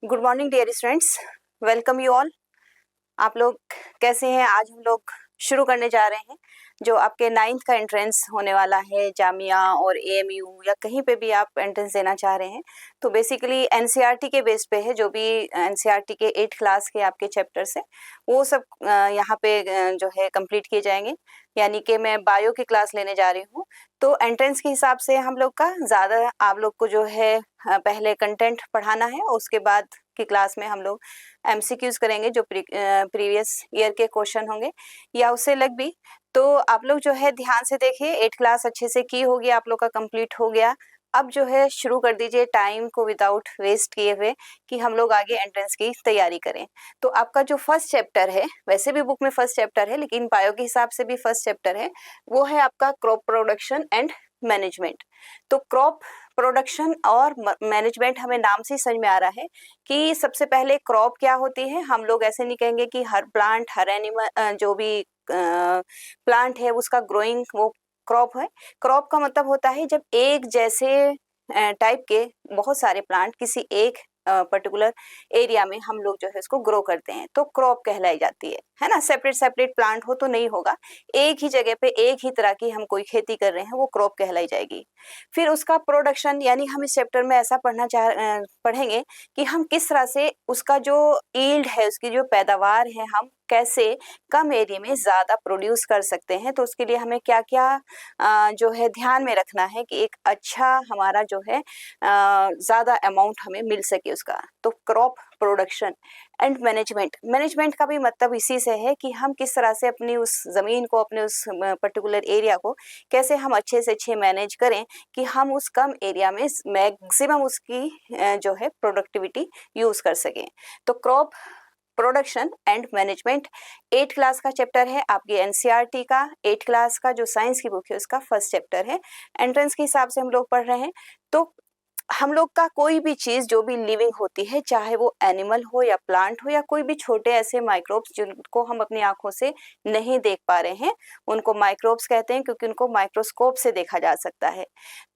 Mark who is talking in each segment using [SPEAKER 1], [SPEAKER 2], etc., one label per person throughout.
[SPEAKER 1] Good morning dear students, welcome you all. आप लोग कैसे हैं? आज हम लोग शुरू करने जा रहे हैं जो आपके 9th का एंट्रेंस होने वाला है जामिया और एएमयू या कहीं पे भी आप एंट्रेंस देना चाह रहे हैं। तो बेसिकली एनसीईआरटी के बेस पे है, जो भी एनसीईआरटी के 8th क्लास के आपके चैप्टर्स है वो सब यहाँ पे जो है कंप्लीट किए जाएंगे। यानी कि मैं बायो की क्लास लेने जा रही हूँ। तो एंट्रेंस के हिसाब से हम लोग का ज़्यादा आप लोग को जो है पहले कंटेंट पढ़ाना है, उसके बाद की क्लास में हम लोग एमसीक्यूज करेंगे जो प्रीवियस ईयर के क्वेश्चन होंगे या उससे अलग भी। तो आप लोग जो है ध्यान से देखिए, 8 क्लास अच्छे से की होगी, आप लोग का कंप्लीट हो गया। अब जो है शुरू कर दीजिए टाइम को विदाउट वेस्ट किए हुए कि हम लोग आगे एंट्रेंस की तैयारी करें। तो आपका जो फर्स्ट चैप्टर है, वैसे भी बुक में फर्स्ट चैप्टर है लेकिन बायो के हिसाब से भी फर्स्ट चैप्टर है, वो है आपका क्रॉप प्रोडक्शन एंड मैनेजमेंट। तो क्रॉप प्रोडक्शन और मैनेजमेंट हमें नाम से ही समझ में आ रहा है कि सबसे पहले क्रॉप क्या होती है। हम लोग ऐसे नहीं कहेंगे कि हर प्लांट हर एनिमल जो भी प्लांट है उसका ग्रोइंग वो क्रॉप है। क्रॉप का मतलब होता है जब एक जैसे टाइप के बहुत सारे प्लांट किसी एक पर्टिकुलर एरिया में हम लोग जो है उसको ग्रो करते हैं तो क्रॉप कहलाई जाती है ना। सेपरेट सेपरेट प्लांट हो तो नहीं होगा, एक ही जगह पे एक ही तरह की हम कोई खेती कर रहे हैं वो क्रॉप कहलाई जाएगी। फिर उसका प्रोडक्शन, यानी हम इस चैप्टर में ऐसा पढ़ेंगे कि हम किस तरह से उसका जो यील्ड है, उसकी जो पैदावार है, हम कैसे कम एरिया में ज़्यादा प्रोड्यूस कर सकते हैं। तो उसके लिए हमें क्या क्या जो है ध्यान में रखना है कि एक अच्छा हमारा जो है ज़्यादा अमाउंट हमें मिल सके उसका। तो crop production and management, management का भी मतलब इसी से है कि हम किस तरह से अपनी उस ज़मीन को, अपने उस पर्टिकुलर एरिया को कैसे हम अच्छे से अच्छे मैनेज करें कि हम उस कम एरिया में मैक्सिमम उसकी जो है प्रोडक्टिविटी यूज़ कर सकें। तो crop production and management 8 class का चैप्टर है, आपकी एनसीईआरटी का 8 क्लास का जो साइंस की बुक है उसका फर्स्ट चैप्टर है। एंट्रेंस के हिसाब से हम लोग पढ़ रहे हैं। तो हम लोग का कोई भी चीज़ जो भी लिविंग होती है, चाहे वो एनिमल हो या प्लांट हो या कोई भी छोटे ऐसे माइक्रोब्स जिनको हम अपनी आंखों से नहीं देख पा रहे हैं, उनको माइक्रोब्स कहते हैं क्योंकि उनको माइक्रोस्कोप से देखा जा सकता है।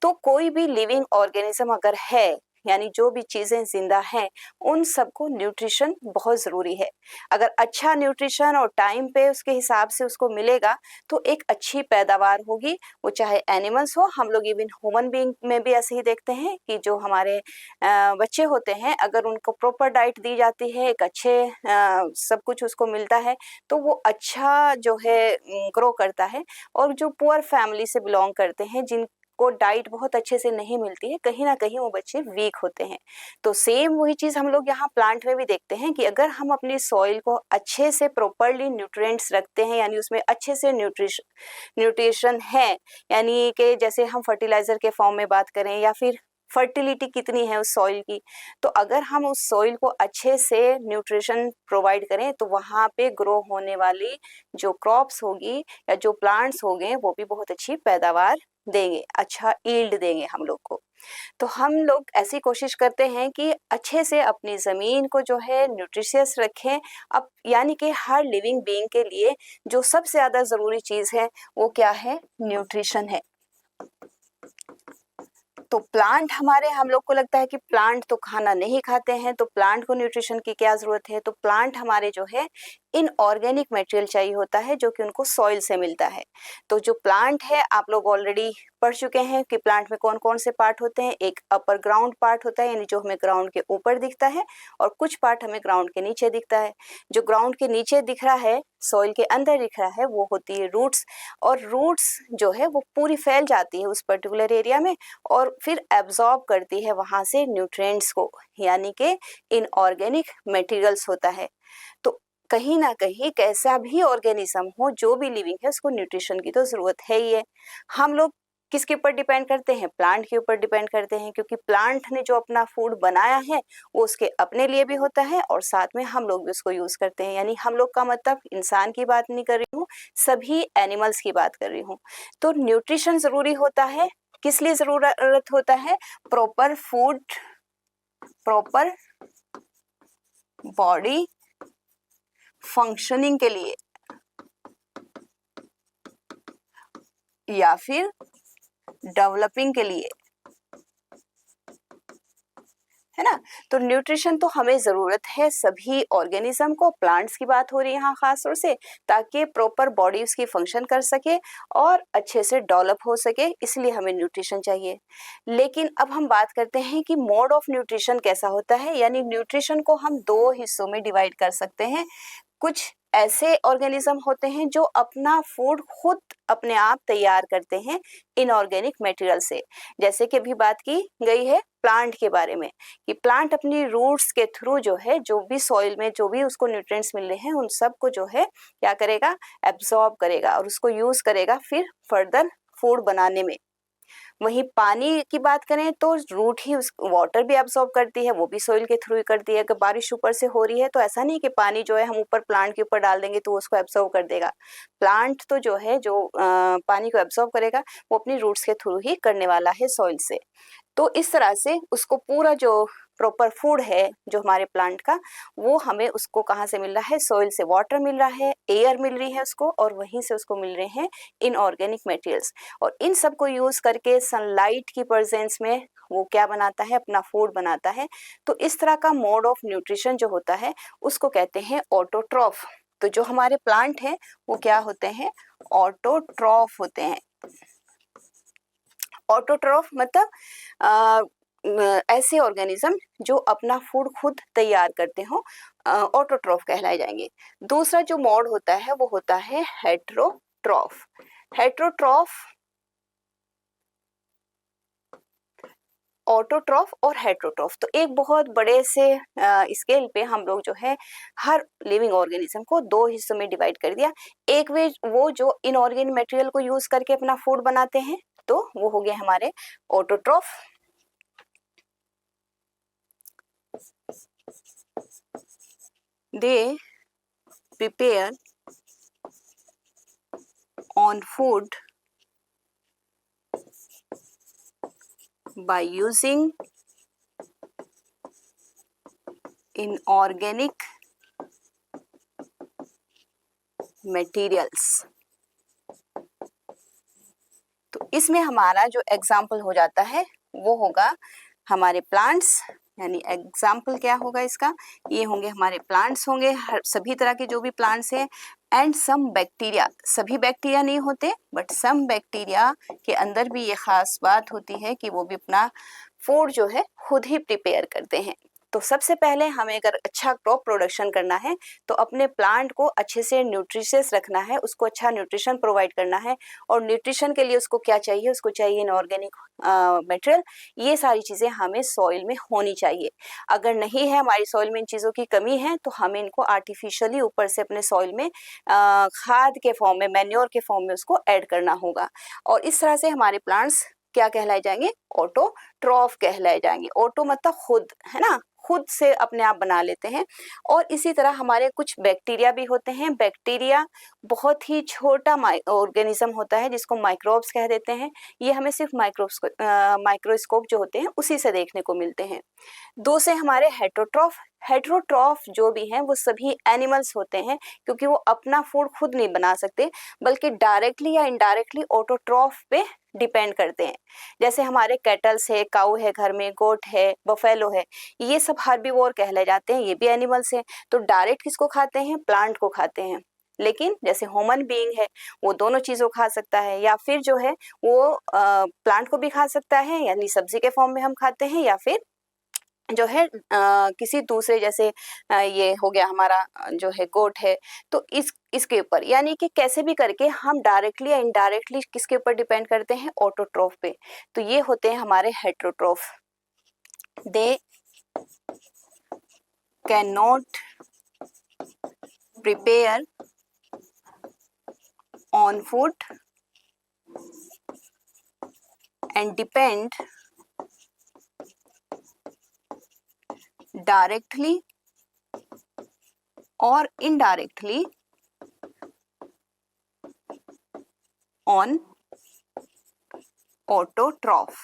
[SPEAKER 1] तो कोई भी लिविंग ऑर्गेनिज्म अगर है, यानी जो भी चीज़ें जिंदा हैं, उन सबको न्यूट्रिशन बहुत ज़रूरी है। अगर अच्छा न्यूट्रिशन और टाइम पे उसके हिसाब से उसको मिलेगा तो एक अच्छी पैदावार होगी, वो चाहे एनिमल्स हो। हम लोग इवन ह्यूमन बीइंग में भी ऐसे ही देखते हैं कि जो हमारे बच्चे होते हैं, अगर उनको प्रॉपर डाइट दी जाती है, एक अच्छे सब कुछ उसको मिलता है तो वो अच्छा जो है ग्रो करता है। और जो पुअर फैमिली से बिलोंग करते हैं, जिनको डाइट बहुत अच्छे से नहीं मिलती है, कहीं ना कहीं वो बच्चे वीक होते हैं। तो सेम वही चीज़ हम लोग यहाँ प्लांट में भी देखते हैं कि अगर हम अपनी सॉइल को अच्छे से प्रॉपरली न्यूट्रिएंट्स रखते हैं, यानी उसमें अच्छे से न्यूट्रिशन है, यानी कि जैसे हम फर्टिलाइजर के फॉर्म में बात करें या फिर फर्टिलिटी कितनी है उस सॉइल की, तो अगर हम उस सॉइल को अच्छे से न्यूट्रिशन प्रोवाइड करें तो वहाँ पे ग्रो होने वाली जो क्रॉप्स होगी या जो प्लांट्स होंगे वो भी बहुत अच्छी पैदावार देंगे, अच्छा यील्ड देंगे हम लोग को। तो हम लोग ऐसी कोशिश करते हैं कि अच्छे से अपनी ज़मीन को जो है न्यूट्रिशियस रखें। अब यानी कि हर लिविंग बीइंग के लिए जो सबसे ज़्यादा ज़रूरी चीज़ है वो क्या है? न्यूट्रिशन है। तो प्लांट हमारे, हम लोग को लगता है कि प्लांट तो खाना नहीं खाते हैं, तो प्लांट को न्यूट्रिशन की क्या ज़रूरत है? तो प्लांट हमारे जो है इनऑर्गेनिक मटेरियल चाहिए होता है जो कि उनको सॉइल से मिलता है। तो जो प्लांट है, आप लोग ऑलरेडी पढ़ चुके हैं कि प्लांट में कौन कौन से पार्ट होते हैं। एक अपर ग्राउंड पार्ट होता है, यानी जो हमें ग्राउंड के ऊपर दिखता है, और कुछ पार्ट हमें ग्राउंड के नीचे दिखता है। जो ग्राउंड के नीचे दिख रहा है, सॉइल के अंदर दिख रहा है, वो होती है रूट्स। और रूट्स जो है वो पूरी फैल जाती है उस पर्टिकुलर एरिया में और फिर एब्जॉर्ब करती है वहाँ से न्यूट्रिएंट्स को, यानी कि इनऑर्गेनिक मटेरियल्स होता है। तो कहीं ना कहीं कैसा भी ऑर्गेनिज्म हो, जो भी लिविंग है, उसको न्यूट्रिशन की तो ज़रूरत है ही है। हम लोग किसके ऊपर डिपेंड करते हैं? प्लांट के ऊपर डिपेंड करते हैं, क्योंकि प्लांट ने जो अपना फूड बनाया है वो उसके अपने लिए भी होता है और साथ में हम लोग भी उसको यूज़ करते हैं। यानी हम लोग का मतलब इंसान की बात नहीं कर रही हूँ, सभी एनिमल्स की बात कर रही हूँ। तो न्यूट्रिशन ज़रूरी होता है। किस लिए ज़रूरत होता है? Proper food, proper body functioning के लिए, या फिर डेवलपिंग के लिए, है ना। तो न्यूट्रिशन तो हमें ज़रूरत है सभी ऑर्गेनिज्म को, प्लांट्स की बात हो रही है यहाँ खास तौर से, ताकि प्रॉपर बॉडी उसकी फंक्शन कर सके और अच्छे से डेवलप हो सके, इसलिए हमें न्यूट्रिशन चाहिए। लेकिन अब हम बात करते हैं कि मोड ऑफ न्यूट्रिशन कैसा होता है, यानी न्यूट्रिशन को हम दो हिस्सों में डिवाइड कर सकते हैं। कुछ ऐसे ऑर्गेनिज्म होते हैं जो अपना फूड खुद अपने आप तैयार करते हैं इनऑर्गेनिक मटेरियल से, जैसे कि अभी बात की गई है प्लांट के बारे में कि प्लांट अपनी रूट्स के थ्रू जो है जो भी सॉइल में जो भी उसको न्यूट्रिएंट्स मिल रहे हैं उन सब को जो है क्या करेगा, एब्जॉर्ब करेगा और उसको यूज करेगा फिर फर्दर फूड बनाने में। वहीं पानी की बात करें तो रूट ही उस वाटर भी एब्सॉर्ब करती है, वो भी सोइल के थ्रू ही करती है। अगर बारिश ऊपर से हो रही है तो ऐसा नहीं कि पानी जो है हम ऊपर प्लांट के ऊपर डाल देंगे तो उसको एब्सॉर्ब कर देगा। प्लांट तो जो है जो पानी को एब्सॉर्ब करेगा वो अपनी रूट्स के थ्रू ही करने वाला है सॉइल से। तो इस तरह से उसको पूरा जो प्रॉपर फूड है जो हमारे प्लांट का, वो हमें उसको कहाँ से मिल रहा है, सॉइल से वाटर मिल रहा है, एयर मिल रही है उसको, और वहीं से उसको मिल रहे हैं इनऑर्गेनिक मटेरियल्स। और इन सब को यूज करके सनलाइट की प्रेजेंस में वो क्या बनाता है, अपना फूड बनाता है। तो इस तरह का मोड ऑफ न्यूट्रिशन जो होता है उसको कहते हैं ऑटोट्रॉफ। तो जो हमारे प्लांट हैं वो क्या होते हैं, ऑटोट्रॉफ होते हैं। ऑटोट्रॉफ मतलब ऐसे ऑर्गेनिज्म जो अपना फूड खुद तैयार करते हो, ऑटोट्रॉफ कहलाए जाएंगे। दूसरा जो मोड होता है वो होता है हेट्रोट्रॉफ। हेट्रोट्रॉफ, ऑटोट्रॉफ और हेट्रोट्रॉफ, तो एक बहुत बड़े से स्केल पे हम लोग जो है हर लिविंग ऑर्गेनिज्म को दो हिस्सों में डिवाइड कर दिया। एक वे वो जो इनऑर्गेनिक मटेरियल को यूज करके अपना फूड बनाते हैं, तो वो हो गया हमारे autotroph. They prepare on food by using inorganic materials। तो इसमें हमारा जो एग्जाम्पल हो जाता है वो होगा हमारे प्लांट्स, यानी एग्जाम्पल क्या होगा इसका, ये होंगे हमारे प्लांट्स होंगे, हर सभी तरह के जो भी प्लांट्स हैं, एंड सम बैक्टीरिया। सभी बैक्टीरिया नहीं होते बट सम बैक्टीरिया के अंदर भी ये खास बात होती है कि वो भी अपना फूड जो है खुद ही प्रिपेयर करते हैं। तो सबसे पहले हमें अगर अच्छा क्रॉप प्रोडक्शन करना है तो अपने प्लांट को अच्छे से न्यूट्रिशियस रखना है, उसको अच्छा न्यूट्रिशन प्रोवाइड करना है। और न्यूट्रिशन के लिए उसको क्या चाहिए, उसको चाहिए इनऑर्गेनिक मटेरियल। ये सारी चीज़ें हमें सॉइल में होनी चाहिए। अगर नहीं है हमारी सॉइल में इन चीज़ों की कमी है तो हमें इनको आर्टिफिशियली ऊपर से अपने सॉइल में खाद के फॉर्म में, मैन्योर के फॉर्म में उसको ऐड करना होगा। और इस तरह से हमारे प्लांट्स क्या कहलाए जाएंगे, ऑटोट्रॉफ कहलाए जाएंगे। ऑटो मतलब खुद, है ना, खुद से अपने आप बना लेते हैं। और इसी तरह हमारे कुछ बैक्टीरिया भी होते हैं। बैक्टीरिया बहुत ही छोटा ऑर्गेनिज्म होता है जिसको माइक्रोब्स कह देते हैं। ये हमें सिर्फ माइक्रोस्कोप जो होते हैं उसी से देखने को मिलते हैं। दो से हमारे हेट्रोट्रॉफ। हेट्रोट्रॉफ जो भी हैं वो सभी एनिमल्स होते हैं, क्योंकि वो अपना फूड खुद नहीं बना सकते बल्कि डायरेक्टली या इनडायरेक्टली ऑटोट्रॉफ पे डिपेंड करते हैं। जैसे हमारे कैटल्स है, काऊ है, घर में गोट है, बफेलो है, ये सब हर्बीवोर कहलाए जाते हैं, ये भी एनिमल्स हैं। तो डायरेक्ट किसको खाते हैं, प्लांट को खाते हैं। लेकिन जैसे ह्यूमन बीइंग है वो दोनों चीज़ों खा सकता है, या फिर जो है वो प्लांट को भी खा सकता है, यानी सब्जी के फॉर्म में हम खाते हैं, या फिर जो है किसी दूसरे जैसे ये हो गया हमारा जो है गोट है, तो इसके ऊपर, यानी कि कैसे भी करके हम डायरेक्टली या इनडायरेक्टली किसके ऊपर डिपेंड करते हैं, ऑटोट्रॉफ पे। तो ये होते हैं हमारे heterotroph. They can not prepare on food and depend directly or indirectly on autotroph।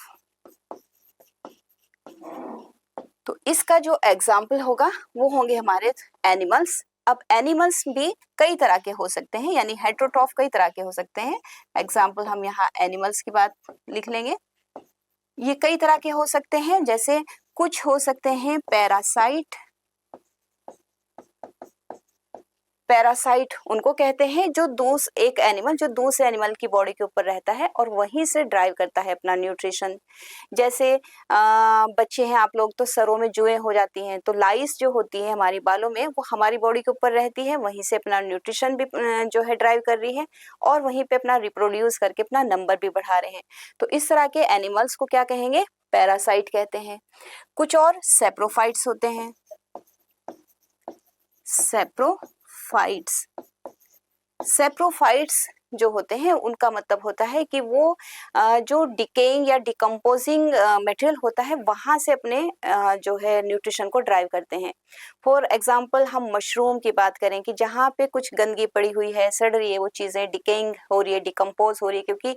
[SPEAKER 1] तो इसका जो एग्जाम्पल होगा वो होंगे हमारे एनिमल्स। अब एनिमल्स भी कई तरह के हो सकते हैं, यानी हेट्रोट्रॉफ कई तरह के हो सकते हैं। एग्जाम्पल हम यहाँ एनिमल्स की बात लिख लेंगे। ये कई तरह के हो सकते हैं, जैसे कुछ हो सकते हैं पैरासाइट। पैरासाइट उनको कहते हैं जो एक एनिमल जो दूसरे एनिमल की बॉडी के ऊपर रहता है और वहीं से ड्राइव करता है अपना न्यूट्रिशन। जैसे बच्चे हैं आप लोग, तो सरों में जुएं हो जाती हैं, तो लाइस जो होती है हमारी बालों में, वो हमारी बॉडी के ऊपर रहती है, वहीं से अपना न्यूट्रिशन भी जो है ड्राइव कर रही है और वहीं पे अपना रिप्रोड्यूस करके अपना नंबर भी बढ़ा रहे हैं। तो इस तरह के एनिमल्स को क्या कहेंगे? पैरासाइट कहते हैं। कुछ और सेप्रोफाइट्स होते हैं। सेप्रोफाइट्स जो होते हैं उनका मतलब होता है कि वो जो डिकेइंग या डिकम्पोजिंग मटेरियल होता है वहाँ से अपने जो है न्यूट्रिशन को ड्राइव करते हैं। फॉर एग्जांपल हम मशरूम की बात करें कि जहाँ पे कुछ गंदगी पड़ी हुई है, सड़ रही है, वो चीज़ें डिकेइंग हो रही है, डिकम्पोज हो रही है, क्योंकि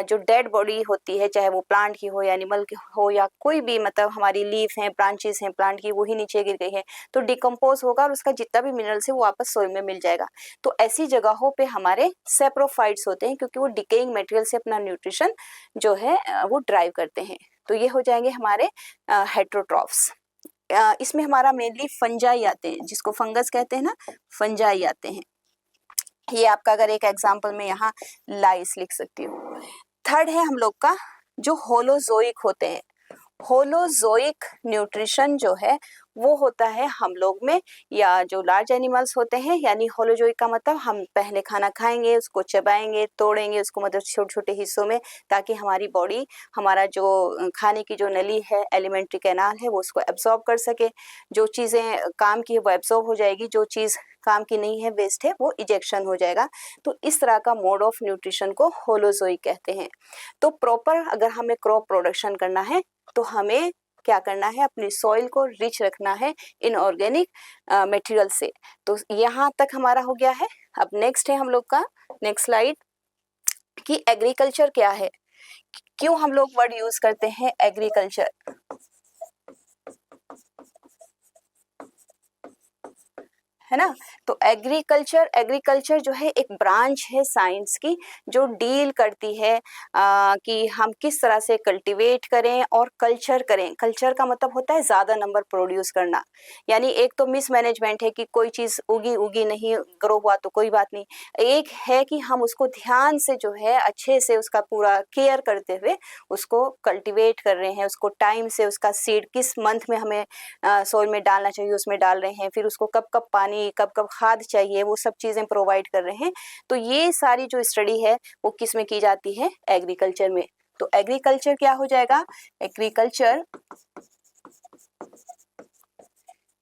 [SPEAKER 1] जो डेड बॉडी होती है, चाहे वो प्लांट की हो या एनिमल की हो या कोई भी, मतलब हमारी लीफ हैं, ब्रांचेस हैं प्लांट की, वही नीचे गिर गई है, तो डिकम्पोज होगा और उसका जितना भी मिनरल्स है वो वापस सोइल में मिल जाएगा। तो ऐसी जगहों पे हमारे सेप्रोफाइट्स होते हैं, क्योंकि वो डिकेइंग मटेरियल से अपना न्यूट्रिशन जो है वो ड्राइव करते हैं। तो ये हो जाएंगे हमारे हेट्रोट्रॉफ्स। इसमें हमारा मेनली फंजाई आते हैं, जिसको फंगस कहते हैं ना, फंजाई आते हैं। ये आपका अगर एक एग्जांपल में यहाँ लाइस लिख सकती हूँ। थर्ड है हम लोग का जो होलोजोइक होते हैं। होलोजोइक न्यूट्रिशन जो है वो होता है हम लोग में, या जो लार्ज एनिमल्स होते हैं, यानी होलोजोइक का मतलब हम पहले खाना खाएंगे, उसको चबाएंगे, तोड़ेंगे उसको, मतलब छोटे छोटे हिस्सों में, ताकि हमारी बॉडी हमारा जो खाने की जो नली है, एलिमेंट्री कैनाल है, वो उसको एब्जॉर्ब कर सके। जो चीज़ें काम की है वो एब्जॉर्ब हो जाएगी, जो चीज़ काम की नहीं है, वेस्ट है, वो इजेक्शन हो जाएगा। तो इस तरह का मोड ऑफ न्यूट्रिशन को होलोजोइक कहते हैं। तो प्रॉपर अगर हमें क्रॉप प्रोडक्शन करना है तो हमें क्या करना है? अपनी सॉइल को रिच रखना है इनऑर्गेनिक मटेरियल से। तो यहाँ तक हमारा हो गया है। अब नेक्स्ट है हम लोग का नेक्स्ट स्लाइड कि एग्रीकल्चर क्या है, क्यों हम लोग वर्ड यूज करते हैं एग्रीकल्चर। है ना? तो एग्रीकल्चर जो है एक ब्रांच है साइंस की, जो डील करती है कि हम किस तरह से कल्टीवेट करें और कल्चर करें। कल्चर का मतलब होता है ज़्यादा नंबर प्रोड्यूस करना। यानी एक तो मिसमैनेजमेंट है कि कोई चीज़ उगी नहीं, ग्रो हुआ तो कोई बात नहीं। एक है कि हम उसको ध्यान से जो है अच्छे से उसका पूरा केयर करते हुए उसको कल्टीवेट कर रहे हैं, उसको टाइम से, उसका सीड किस मंथ में हमें सोइल में डालना चाहिए उसमें डाल रहे हैं, फिर उसको कब कब पानी, कब कब खाद चाहिए, वो सब चीज़ें प्रोवाइड कर रहे हैं। तो ये सारी जो स्टडी है वो किस में की जाती है? एग्रीकल्चर में। तो एग्रीकल्चर क्या हो जाएगा? Agriculture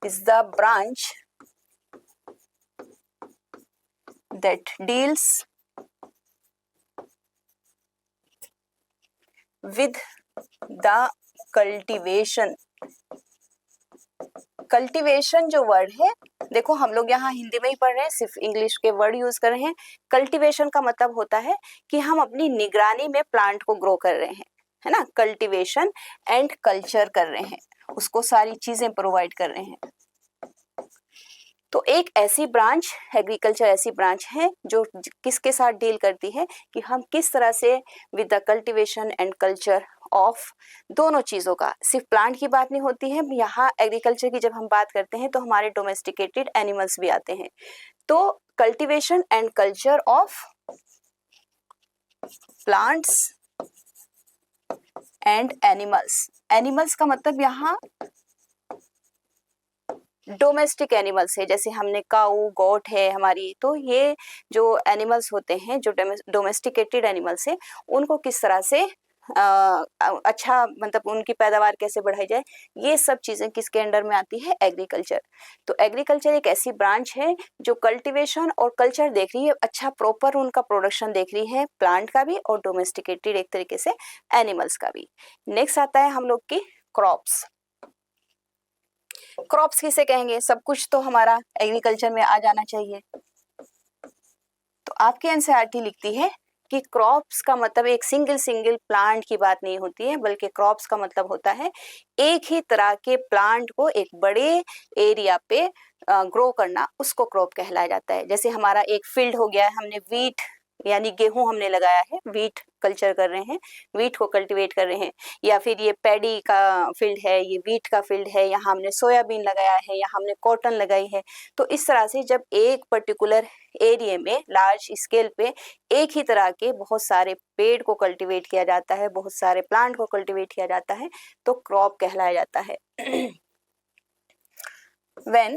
[SPEAKER 1] is the branch that deals with the cultivation। Cultivation जो वर्ड है, देखो हम लोग यहाँ हिंदी में ही पढ़ रहे हैं, सिर्फ इंग्लिश के वर्ड यूज कर रहे हैं। कल्टीवेशन का मतलब होता है कि हम अपनी निगरानी में प्लांट को ग्रो कर रहे हैं, है ना? कल्टीवेशन एंड कल्चर कर रहे हैं, उसको सारी चीजें प्रोवाइड कर रहे हैं। तो एक ऐसी ब्रांच, एग्रीकल्चर ऐसी ब्रांच है जो किसके साथ डील करती है कि हम किस तरह से with the cultivation and culture of दोनों चीज़ों का, सिर्फ प्लांट की बात नहीं होती है यहाँ एग्रीकल्चर की। जब हम बात करते हैं तो हमारे डोमेस्टिकेटेड एनिमल्स भी आते हैं। तो cultivation and culture of plants and animals. Animals का मतलब यहाँ डोमेस्टिक एनिमल्स है, जैसे हमने काऊ, गोट है हमारी, तो ये जो एनिमल्स होते हैं, जो डोमेस्टिकेटेड एनिमल्स है, उनको किस तरह से अच्छा, मतलब उनकी पैदावार कैसे बढ़ाई जाए, ये सब चीज़ें किसके अंडर में आती है? एग्रीकल्चर। तो एग्रीकल्चर एक ऐसी ब्रांच है जो कल्टीवेशन और कल्चर देख रही है, अच्छा प्रॉपर उनका प्रोडक्शन देख रही है, प्लांट का भी और डोमेस्टिकेटेड एक तरीके से एनिमल्स का भी। नेक्स्ट आता है हम लोग की क्रॉप्स। क्रॉप्स किसे कहेंगे? सब कुछ तो हमारा एग्रीकल्चर में आ जाना चाहिए। तो आपके एनसीईआरटी लिखती है कि क्रॉप्स का मतलब एक सिंगल प्लांट की बात नहीं होती है, बल्कि क्रॉप्स का मतलब होता है एक ही तरह के प्लांट को एक बड़े एरिया पे ग्रो करना, उसको क्रॉप कहलाया जाता है। जैसे हमारा एक फील्ड हो गया, हमने वीट यानी गेहूं हमने लगाया है, वीट कल्चर कर रहे हैं, वीट को कल्टीवेट कर रहे हैं, या फिर ये पैडी का फील्ड है, ये वीट का फील्ड है, यहाँ हमने सोयाबीन लगाया है, या हमने कॉटन लगाई है। तो इस तरह से जब एक पर्टिकुलर एरिया में लार्ज स्केल पे एक ही तरह के बहुत सारे पेड़ को कल्टीवेट किया जाता है, बहुत सारे प्लांट को कल्टीवेट किया जाता है, तो क्रॉप कहलाया जाता है। When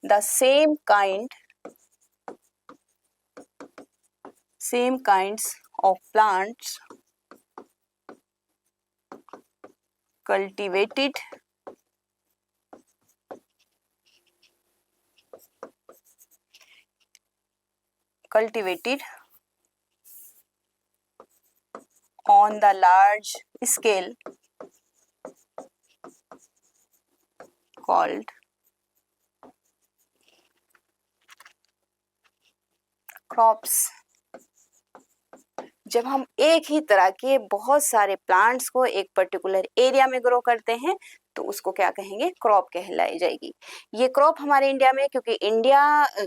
[SPEAKER 1] the same kinds of plants cultivated on the large scale called crops। जब हम एक ही तरह के बहुत सारे प्लांट्स को एक पर्टिकुलर एरिया में ग्रो करते हैं तो उसको क्या कहेंगे, क्रॉप कहलाई जाएगी। ये क्रॉप हमारे इंडिया में, क्योंकि इंडिया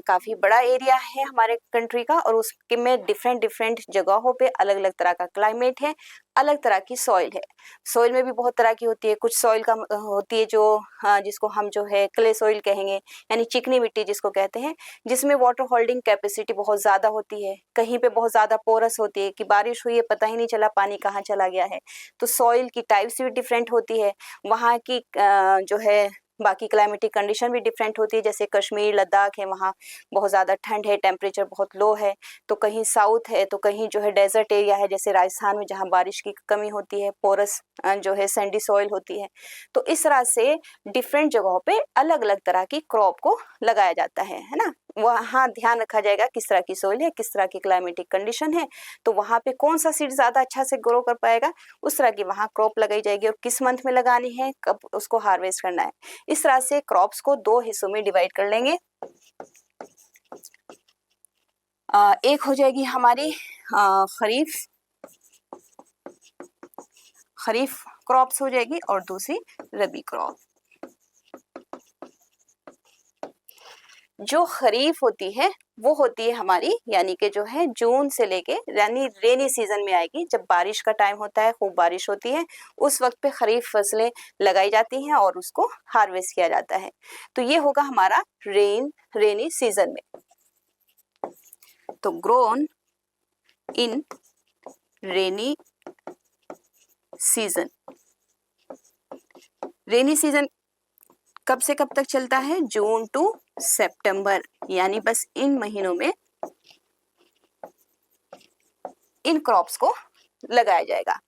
[SPEAKER 1] काफ़ी बड़ा एरिया है हमारे कंट्री का, और उसके में डिफरेंट जगहों पे अलग अलग तरह का क्लाइमेट है, अलग तरह की सॉइल है। सॉइल में भी बहुत तरह की होती है, कुछ सॉइल का होती है जो जिसको हम जो है क्ले सॉइल कहेंगे, यानी चिकनी मिट्टी जिसको कहते हैं, जिसमें वाटर होल्डिंग कैपेसिटी बहुत ज़्यादा होती है, कहीं पे बहुत ज़्यादा पोरस होती है कि बारिश हुई है पता ही नहीं चला पानी कहाँ चला गया है। तो सॉइल की टाइप्स भी डिफरेंट होती है, वहाँ की जो है बाकी क्लाइमेटिक कंडीशन भी डिफरेंट होती है। जैसे कश्मीर लद्दाख है, वहाँ बहुत ज़्यादा ठंड है, टेम्परेचर बहुत लो है, तो कहीं साउथ है, तो कहीं जो है डेजर्ट एरिया है जैसे राजस्थान में जहाँ बारिश की कमी होती है, पोरस जो है सैंडी सॉइल होती है। तो इस तरह से डिफरेंट जगहों पे अलग अलग तरह की क्रॉप को लगाया जाता है ना। वहाँ ध्यान रखा जाएगा किस तरह की सॉइल है, किस तरह की क्लाइमेटिक कंडीशन है, तो वहाँ पे कौन सा सीड ज़्यादा अच्छा से ग्रो कर पाएगा, उस तरह की वहाँ क्रॉप लगाई जाएगी, और किस मंथ में लगानी है, कब उसको हार्वेस्ट करना है। इस तरह से क्रॉप्स को दो हिस्सों में डिवाइड कर लेंगे। एक हो जाएगी हमारी खरीफ क्रॉप्स हो जाएगी, और दूसरी रबी क्रॉप। जो खरीफ होती है वो होती है हमारी, यानी कि जो है जून से लेके, यानी रेनी सीजन में आएगी, जब बारिश का टाइम होता है, खूब बारिश होती है, उस वक्त पे खरीफ फसलें लगाई जाती हैं और उसको हार्वेस्ट किया जाता है। तो ये होगा हमारा रेनी सीजन में। तो grown in rainy season. Rainy season कब से कब तक चलता है, जून टू सितंबर, यानी बस इन महीनों में इन क्रॉप्स को लगाया जाएगा।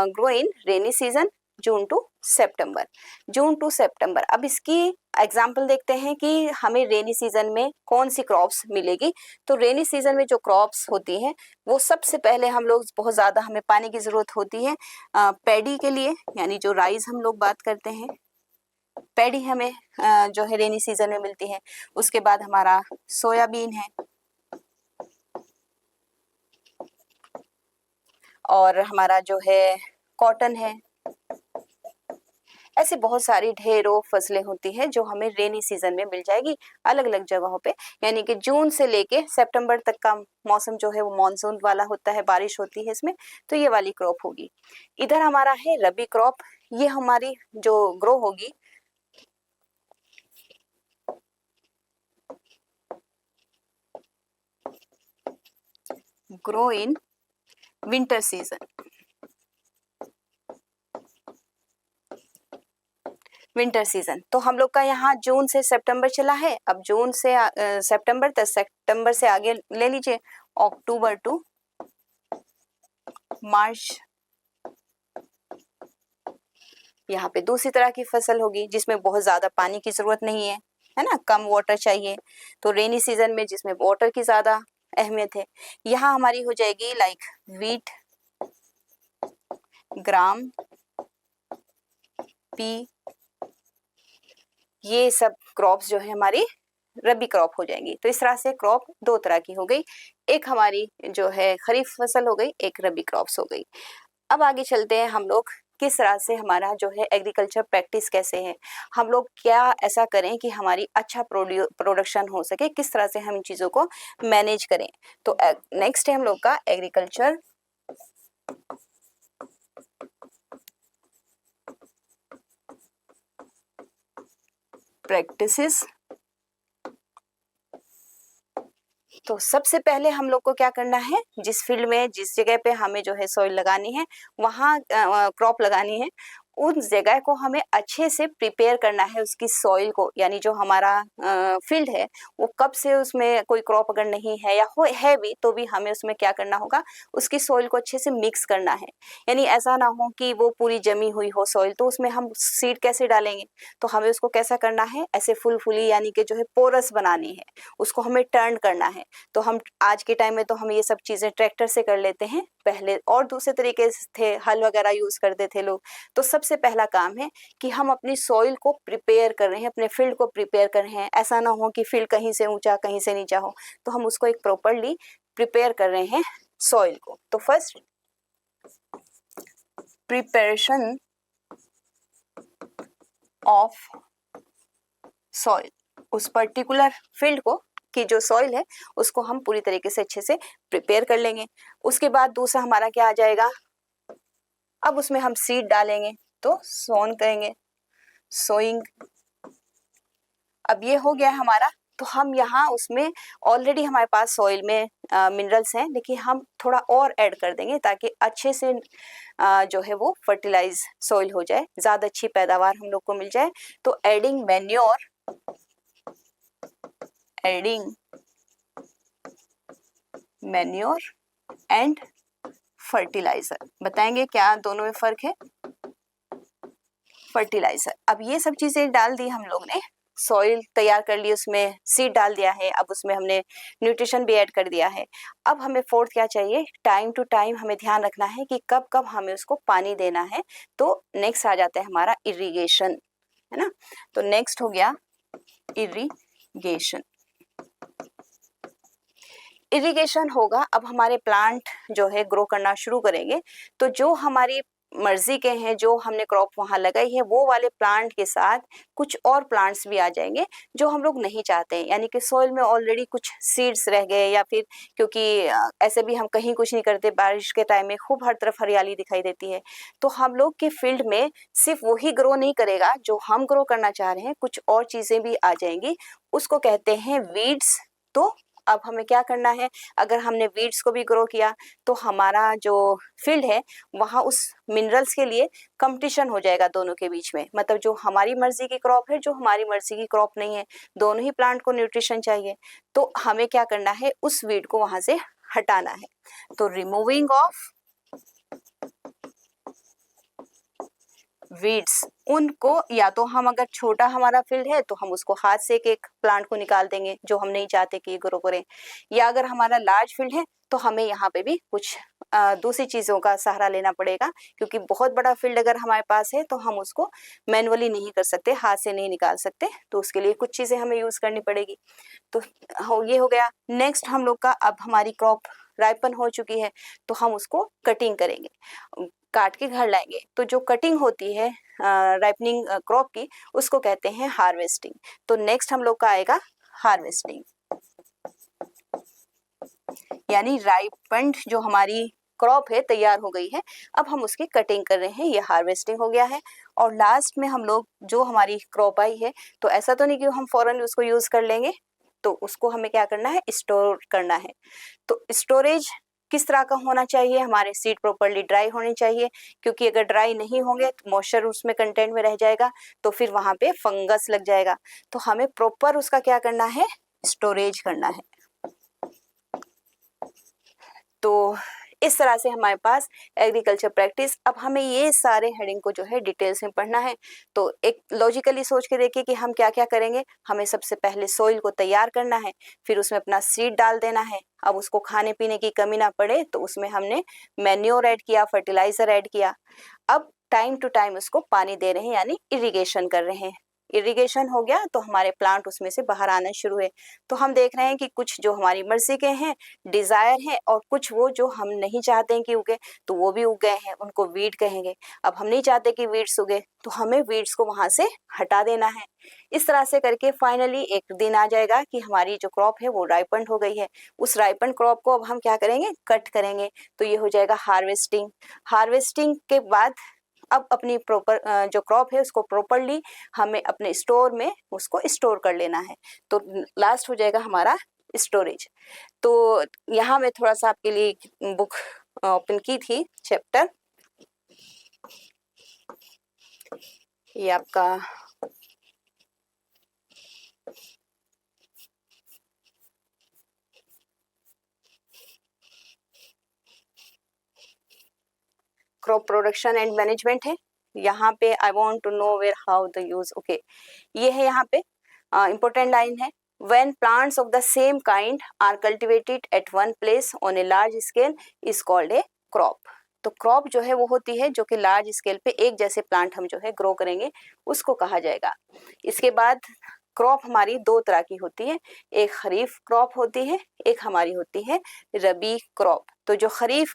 [SPEAKER 1] Grow in rainy season June to September. अब इसकी एग्जाम्पल देखते हैं कि हमें रेनी सीजन में कौन सी क्रॉप्स मिलेगी। तो रेनी सीजन में जो क्रॉप्स होती हैं वो सबसे पहले हम लोग बहुत ज़्यादा हमें पानी की ज़रूरत होती है पैडी के लिए, यानी जो राइस हम लोग बात करते हैं, पैडी हमें जो है रेनी सीजन में मिलती है। उसके बाद हमारा सोयाबीन है, और हमारा जो है कॉटन है। ऐसे बहुत सारी ढेरों फसलें होती हैं जो हमें रेनी सीजन में मिल जाएगी अलग अलग जगहों पे, यानी कि जून से लेके सितंबर तक का मौसम जो है वो मानसून वाला होता है, बारिश होती है इसमें, तो ये वाली क्रॉप होगी। इधर हमारा है रबी क्रॉप, ये हमारी जो ग्रो होगी grow in winter season. Winter season तो हम लोग का यहाँ जून से सितंबर चला है। अब जून से सितंबर तक, सितंबर से आगे ले लीजिए अक्टूबर टू मार्च। यहाँ पे दूसरी तरह की फसल होगी जिसमें बहुत ज्यादा पानी की जरूरत नहीं है ना, कम वाटर चाहिए। तो रेनी सीजन में जिसमें वाटर की ज्यादा अहमियत है, यहाँ हमारी हो जाएगी लाइक वीट, ग्राम, पी, ये सब क्रॉप्स जो है हमारी रबी क्रॉप हो जाएंगी। तो इस तरह से क्रॉप दो तरह की हो गई, एक हमारी जो है खरीफ फसल हो गई, एक रबी क्रॉप्स हो गई। अब आगे चलते हैं हम लोग किस तरह से हमारा जो है एग्रीकल्चर प्रैक्टिस कैसे है, हम लोग क्या ऐसा करें कि हमारी अच्छा प्रोडक्शन हो सके, किस तरह से हम इन चीज़ों को मैनेज करें। तो नेक्स्ट है हम लोग का एग्रीकल्चर प्रैक्टिसेस। तो सबसे पहले हम लोग को क्या करना है, जिस फील्ड में जिस जगह पे हमें जो है सॉइल लगानी है, वहाँ क्रॉप लगानी है, उस जगह को हमें अच्छे से प्रिपेयर करना है उसकी सॉइल को, यानी जो हमारा फील्ड है वो कब से उसमें कोई क्रॉप अगर नहीं है या है भी तो भी हमें उसमें क्या करना होगा, उसकी सॉइल को अच्छे से मिक्स करना है। यानी ऐसा ना हो कि वो पूरी जमी हुई हो सॉइल, तो उसमें हम सीड कैसे डालेंगे, तो हमें उसको कैसा करना है, ऐसे फुलफुली यानी कि जो है पोरस बनानी है, उसको हमें टर्न करना है। तो हम आज के टाइम में तो हम ये सब चीज़ें ट्रैक्टर से कर लेते हैं, पहले और दूसरे तरीके से थे, हल वगैरह यूज़ करते थे लोग। तो सबसे पहला काम है कि हम अपनी सॉइल को प्रिपेयर कर रहे हैं, अपने फील्ड को प्रिपेयर कर रहे हैं। ऐसा ना हो कि फील्ड कहीं से ऊंचा कहीं से नीचा हो, तो हम उसको एक प्रॉपरली प्रिपेयर कर रहे हैं सॉइल को। तो फर्स्ट प्रिपरेशन ऑफ सॉइल, उस पर्टिकुलर फील्ड को कि जो सॉइल है उसको हम पूरी तरीके से अच्छे से प्रिपेयर कर लेंगे। उसके बाद दूसरा हमारा क्या आ जाएगा, अब उसमें हम सीड डालेंगे, तो सोन करेंगे, सोइंग। अब ये हो गया हमारा। तो हम यहाँ उसमें ऑलरेडी हमारे पास सॉइल में मिनरल्स हैं, लेकिन हम थोड़ा और ऐड कर देंगे ताकि अच्छे से जो है वो फर्टिलाइज सॉइल हो जाए, ज़्यादा अच्छी पैदावार हम लोग को मिल जाए। तो एडिंग मैन्योर एंड फर्टिलाइजर। बताएंगे क्या दोनों में फर्क है। फर्टिलाइजर, अब ये सब चीजें डाल दी हम लोग ने, सॉइल तैयार कर ली, उसमें सीड डाल दिया है, अब उसमें हमने न्यूट्रिशन भी ऐड कर दिया है। अब हमें फोर्थ क्या चाहिए, टाइम टू टाइम हमें ध्यान रखना है कि कब कब हमें उसको पानी देना है। तो नेक्स्ट आ जाता है हमारा इरिगेशन, है ना। तो नेक्स्ट हो गया इरिगेशन। इरिगेशन होगा, अब हमारे प्लांट जो है ग्रो करना शुरू करेंगे, तो जो हमारी मर्जी के हैं, जो हमने क्रॉप वहाँ लगाई है, वो वाले प्लांट के साथ कुछ और प्लांट्स भी आ जाएंगे जो हम लोग नहीं चाहते हैं। यानी कि सॉइल में ऑलरेडी कुछ सीड्स रह गए, या फिर क्योंकि ऐसे भी हम कहीं कुछ नहीं करते, बारिश के टाइम में खूब हर तरफ हरियाली दिखाई देती है, तो हम लोग के फील्ड में सिर्फ वही ग्रो नहीं करेगा जो हम ग्रो करना चाह रहे हैं, कुछ और चीजें भी आ जाएंगी, उसको कहते हैं वीड्स। तो अब हमें क्या करना है, अगर हमने वीड्स को भी ग्रो किया तो हमारा जो फील्ड है वहाँ उस मिनरल्स के लिए कंपटीशन हो जाएगा दोनों के बीच में। मतलब जो हमारी मर्जी की क्रॉप है, जो हमारी मर्जी की क्रॉप नहीं है, दोनों ही प्लांट को न्यूट्रिशन चाहिए। तो हमें क्या करना है, उस वीड को वहां से हटाना है। तो रिमूविंग ऑफ वीड्स, उनको या तो हम, अगर छोटा हमारा फील्ड है तो हम उसको हाथ से एक एक प्लांट को निकाल देंगे जो हम नहीं चाहते कि ये ग्रो करें, या अगर हमारा लार्ज फील्ड है तो हमें यहाँ पे भी कुछ दूसरी चीज़ों का सहारा लेना पड़ेगा, क्योंकि बहुत बड़ा फील्ड अगर हमारे पास है तो हम उसको मैनुअली नहीं कर सकते, हाथ से नहीं निकाल सकते, तो उसके लिए कुछ चीज़ें हमें यूज़ करनी पड़ेगी। तो ये हो गया। नेक्स्ट हम लोग का, अब हमारी क्रॉप राइपन हो चुकी है तो हम उसको कटिंग करेंगे, काट के घर लाएंगे। तो जो कटिंग होती है राइपनिंग क्रॉप की, उसको कहते हैं हार्वेस्टिंग। तो नेक्स्ट हम लोग का आएगा हार्वेस्टिंग, यानी राइपन्ड जो हमारी क्रॉप है तैयार हो गई है, अब हम उसकी कटिंग कर रहे हैं, ये हार्वेस्टिंग हो गया है। और लास्ट में हम लोग जो हमारी क्रॉप आई है, तो ऐसा तो नहीं कि हम फौरन उसको यूज कर लेंगे, तो उसको हमें क्या करना है, स्टोर करना है। तो स्टोरेज किस तरह का होना चाहिए, हमारे सीड प्रॉपरली ड्राई होनी चाहिए, क्योंकि अगर ड्राई नहीं होंगे तो मॉइस्चर उसमें कंटेंट में रह जाएगा, तो फिर वहां पे फंगस लग जाएगा। तो हमें प्रॉपर उसका क्या करना है, स्टोरेज करना है। तो इस तरह से हमारे पास एग्रीकल्चर प्रैक्टिस। अब हमें ये सारे हेडिंग को जो है डिटेल्स में पढ़ना है, तो एक लॉजिकली सोच के देखिए कि हम क्या क्या करेंगे। हमें सबसे पहले सॉइल को तैयार करना है, फिर उसमें अपना सीड डाल देना है। अब उसको खाने पीने की कमी ना पड़े तो उसमें हमने मैन्योर ऐड किया, फर्टिलाइजर ऐड किया। अब टाइम टू टाइम उसको पानी दे रहे हैं, यानी इरिगेशन कर रहे हैं। इरिगेशन हो गया तो हमारे प्लांट उसमें से बाहर आना शुरू है। तो हम देख रहे हैं कि कुछ जो हमारी मर्जी के हैं, डिजायर है, और कुछ वो जो हम नहीं चाहते हैं कि उगे, तो वो भी उग गए हैं, उनको वीड कहेंगे। अब हम नहीं चाहते कि वीड्स उगे, तो हमें वीड्स को वहां से हटा देना है। इस तरह से करके फाइनली एक दिन आ जाएगा कि हमारी जो क्रॉप है वो राइपन्ड हो गई है। उस राइपन्ड क्रॉप को अब हम क्या करेंगे, कट करेंगे। तो ये हो जाएगा हार्वेस्टिंग। हार्वेस्टिंग के बाद अब अपनी प्रॉपर जो क्रॉप है उसको प्रॉपरली हमें अपने स्टोर में उसको स्टोर कर लेना है। तो लास्ट हो जाएगा हमारा स्टोरेज। तो यहाँ मैं थोड़ा सा आपके लिए बुक ओपन की थी, चैप्टर, ये आपका क्रॉप प्रोडक्शन एंड मैनेजमेंट है। यहाँ पे I want to know where how the use, okay, ये है यहाँ पे इम्पोर्टेंट लाइन है, when plants of the same kind are cultivated at one place on a large scale is called a crop। तो crop जो है वो होती है जो कि लार्ज स्केल पे एक जैसे प्लांट हम जो है ग्रो करेंगे, उसको कहा जाएगा। इसके बाद क्रॉप हमारी दो तरह की होती है, एक खरीफ क्रॉप होती है, एक हमारी होती है रबी क्रॉप। तो जो खरीफ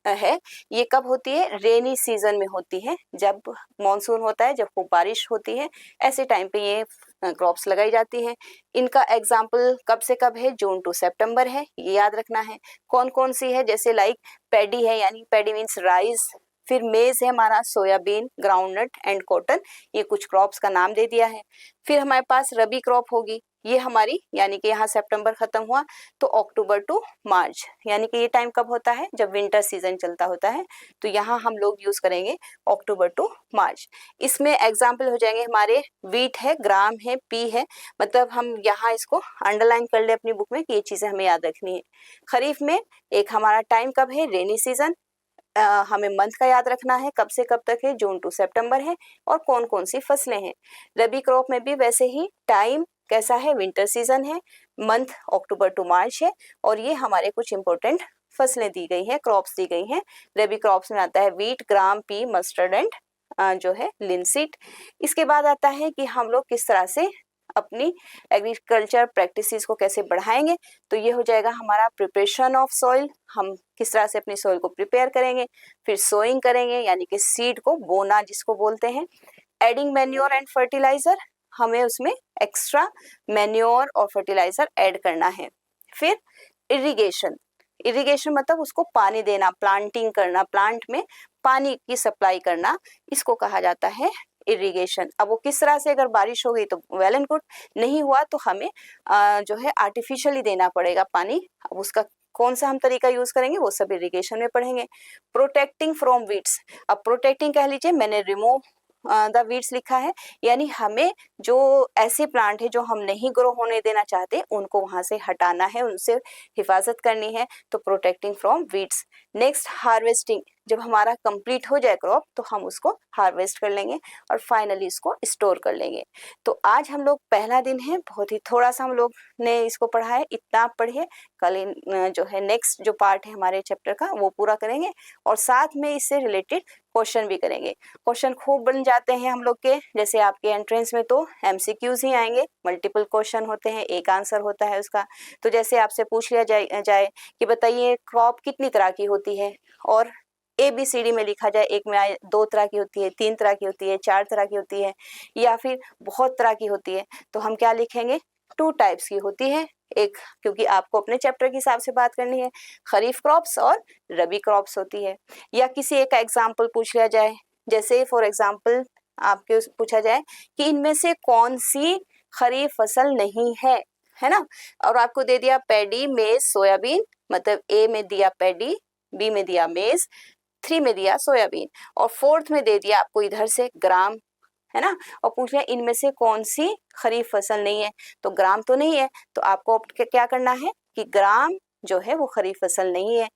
[SPEAKER 1] है ये कब होती है, रेनी सीजन में होती है, जब मॉनसून होता है, जब खूब बारिश होती है, ऐसे टाइम पे ये क्रॉप्स लगाई जाती है। इनका एग्जाम्पल कब से कब है, जून टू सितंबर है, ये याद रखना है। कौन कौन सी है, जैसे लाइक पैडी है, यानी पैडी मीन्स राइस, फिर मेज है हमारा, सोयाबीन, ग्राउंडनट एंड कॉटन, ये कुछ क्रॉप्स का नाम दे दिया है। फिर हमारे पास रबी क्रॉप होगी, ये हमारी, यानी कि यहाँ सितंबर खत्म हुआ तो अक्टूबर टू मार्च, यानी कि ये टाइम कब होता है, जब विंटर सीजन चलता होता है। तो यहाँ हम लोग यूज करेंगे अक्टूबर टू मार्च। इसमें एग्जाम्पल हो जाएंगे हमारे वीट है, ग्राम है, पी है, मतलब हम यहाँ इसको अंडरलाइन कर ले अपनी बुक में कि ये चीजें हमें याद रखनी है। खरीफ में एक हमारा टाइम कब है, रेनी सीजन, हमें मंथ का याद रखना है, कब से कब तक है, जून टू सितंबर है, और कौन कौन सी फसलें हैं। रबी क्रॉप में भी वैसे ही टाइम कैसा है, विंटर सीजन है, मंथ अक्टूबर टू मार्च है, और ये हमारे कुछ इंपॉर्टेंट फसलें दी गई हैं, क्रॉप्स दी गई हैं। रबी क्रॉप्स में आता है wheat, gram, P, mustard and जो है लिनसीड। इसके बाद आता है कि हम लोग किस तरह से अपनी एग्रीकल्चर प्रैक्टिसेस को कैसे बढ़ाएंगे। तो ये हो जाएगा हमारा प्रिपरेशन ऑफ सॉइल, हम किस तरह से अपनी सॉइल को प्रिपेयर करेंगे। फिर सोइंग करेंगे, यानी कि सीड को बोना जिसको बोलते हैं। एडिंग मैन्योर एंड फर्टिलाइजर, हमें उसमें एक्स्ट्रा मैन्योर और फर्टिलाइजर ऐड करना है। फिर इरिगेशन, इरिगेशन मतलब उसको पानी देना, प्लांटिंग करना, प्लांट में पानी की सप्लाई करना, इसको कहा जाता है इरिगेशन। अब वो किस तरह से, अगर बारिश हो गई तो वेल एंड गुड, नहीं हुआ तो हमें जो है आर्टिफिशियली देना पड़ेगा पानी। अब उसका कौन सा हम तरीका यूज करेंगे वो सब इरिगेशन में पढ़ेंगे। प्रोटेक्टिंग फ्रॉम वीड्स, अब प्रोटेक्टिंग कह लीजिए, मैंने रिमूव द वीड्स लिखा है, यानी हमें जो ऐसे प्लांट है जो हम नहीं ग्रो होने देना चाहते उनको वहां से हटाना है, उनसे हिफाजत करनी है, तो protecting from weeds. Next harvesting, जब हमारा कंप्लीट हो जाए क्रॉप तो हम उसको हार्वेस्ट कर लेंगे और फाइनली इसको स्टोर कर लेंगे। तो आज हम लोग पहला दिन है, बहुत ही थोड़ा सा हम लोग ने इसको पढ़ा है, इतना आप पढ़िए। कल जो है नेक्स्ट जो पार्ट है हमारे चैप्टर का वो पूरा करेंगे, और साथ में इससे रिलेटेड क्वेश्चन भी करेंगे। क्वेश्चन खूब बन जाते हैं हम लोग के, जैसे आपके एंट्रेंस में तो एमसीक्यूज ही आएंगे, मल्टीपल क्वेश्चन होते हैं, एक आंसर होता है उसका। तो जैसे आपसे पूछ लिया जाए कि बताइए क्रॉप कितनी तरह की होती है, और ABCD में लिखा जाए, एक में दो तरह की होती है, तीन तरह की होती है, चार तरह की होती है, या फिर बहुत तरह की होती है, तो हम क्या लिखेंगे, 2 टाइप्स की होती है। एक, क्योंकि आपको अपने चैप्टर के हिसाब से बात करनी है, खरीफ क्रॉप्स और रबी क्रॉप्स होती है। या किसी एक का एग्जाम्पल पूछ लिया जाए, जैसे फॉर एग्जाम्पल आपके पूछा जाए कि इनमें से कौन सी खरीफ फसल नहीं है ना, और आपको दे दिया पैडी, मेज, सोयाबीन, मतलब A में दिया पैडी, B में दिया मेज, 3 में दिया सोयाबीन, और 4th में दे दिया आपको इधर से ग्राम, है ना, और पूछ लिया इनमें से कौन सी खरीफ फसल नहीं है, तो ग्राम तो नहीं है, तो आपको क्या करना है कि ग्राम जो है वो खरीफ फसल नहीं है,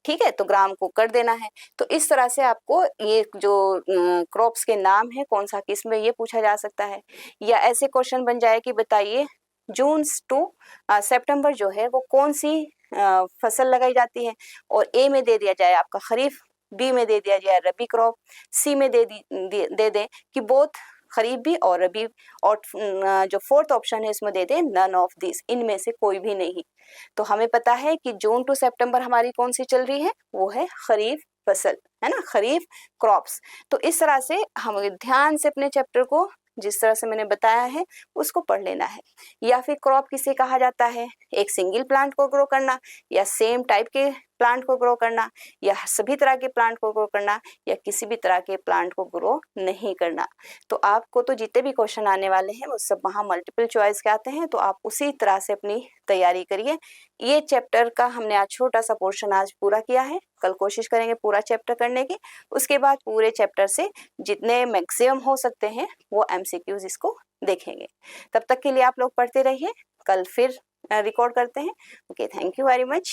[SPEAKER 1] ठीक है, तो ग्राम को कर देना है। तो इस तरह से आपको ये जो क्रॉप्स के नाम है कौन सा किस में, ये पूछा जा सकता है। या ऐसे क्वेश्चन बन जाए कि बताइए जून टू सितंबर जो है वो कौन सी फसल लगाई जाती है, और A में दे दिया जाए आपका खरीफ, B में दे दिया जाए रबी क्रॉप, C में दे दें कि बोथ खरीफ भी और रबी, और जो फोर्थ ऑप्शन है इसमें दे दे नन ऑफ दिस, इनमें से कोई भी नहीं। तो हमें पता है कि जून टू सितंबर हमारी कौन सी चल रही है, वो है खरीफ फसल, है ना, खरीफ क्रॉप्स। तो इस तरह से हमें ध्यान से अपने चैप्टर को जिस तरह से मैंने बताया है उसको पढ़ लेना है। या फिर क्रॉप किसे कहा जाता है, एक सिंगल प्लांट को ग्रो करना, या सेम टाइप के प्लांट को ग्रो करना, या सभी तरह के प्लांट को ग्रो करना, या किसी भी तरह के प्लांट को ग्रो नहीं करना। तो आपको तो जितने भी क्वेश्चन आने वाले हैं वो सब वहाँ मल्टीपल चॉइस के आते हैं, तो आप उसी तरह से अपनी तैयारी करिए। ये चैप्टर का हमने आज छोटा सा पोर्शन आज पूरा किया है, कल कोशिश करेंगे पूरा चैप्टर करने की। उसके बाद पूरे चैप्टर से जितने मैक्सिमम हो सकते हैं वो एमसीक्यूज इसको देखेंगे। तब तक के लिए आप लोग पढ़ते रहिए, कल फिर रिकॉर्ड करते हैं। Okay, thank you very much.